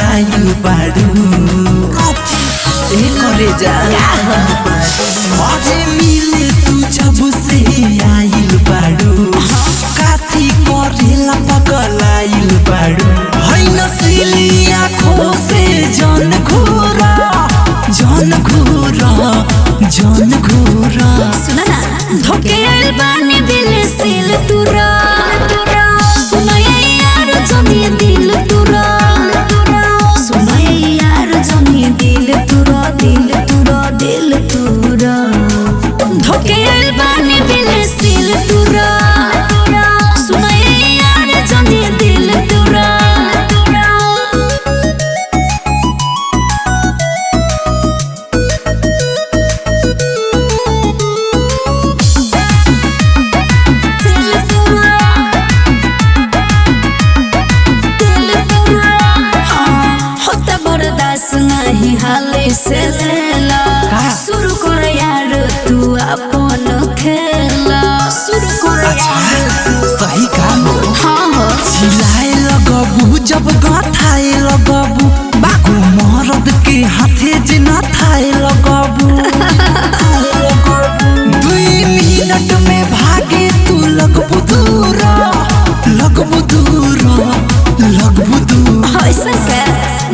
आयु बाड़ू करे जा अरे मिले तू जब से आइल बाड़ू काथी करेला पगल आइल बाड़ू है नसीली आँखों से जान घोरा जान घोरा जान घोरा। सुना ना धोके आइल बानी दिल सिल तुरा सुना यार जमी दिल तुरा सुना यार जमी दिल तुरा दिल तुरा दिल तुरा धोके आइल बानी दिल सिल तुरा सुना यार जमी दिल तुरा। नहीं हाले से लेला शुरू कर यार तू अपन खेला शुरू कर सही काम हाँ चिल्लाए लगबू जब गथाए लगबू बाबू मरद के हाथे जिना थाए लगबू 2 मिनट में भागे तू लगबू दूर लगबू दूर लगबू दूर ऐसा के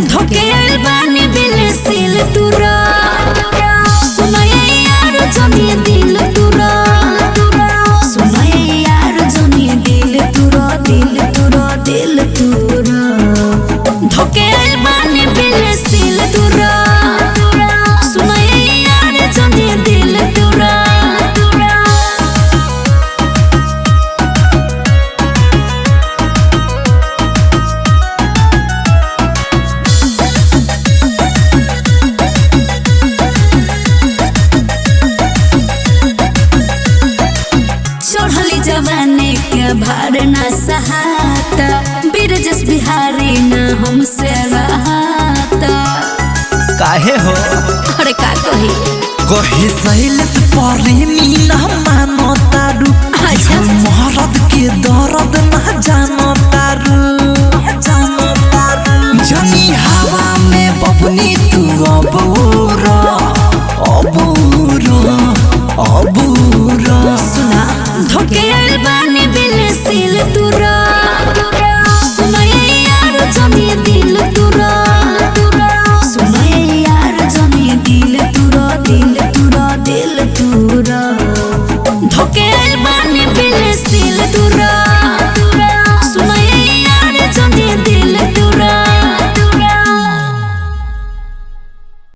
धोके आइल बानी दिल सिल तुरा सुना यार जमी दिल तुरा सुना यार जमी दिल तुरा दिल तुरा दिल तुरा धोके आइल बानी दिल सिल तुरा सुना यार जमी दिल तुरा। चढ़ली जवानी के भार न सहाता बिरजस बिहारी न हमसे रहता काहे हो अरे का कही कहे सैलस प्रेमी न मानो तारू अच्छा मरद के दर्द न जानो तारू जनी हवा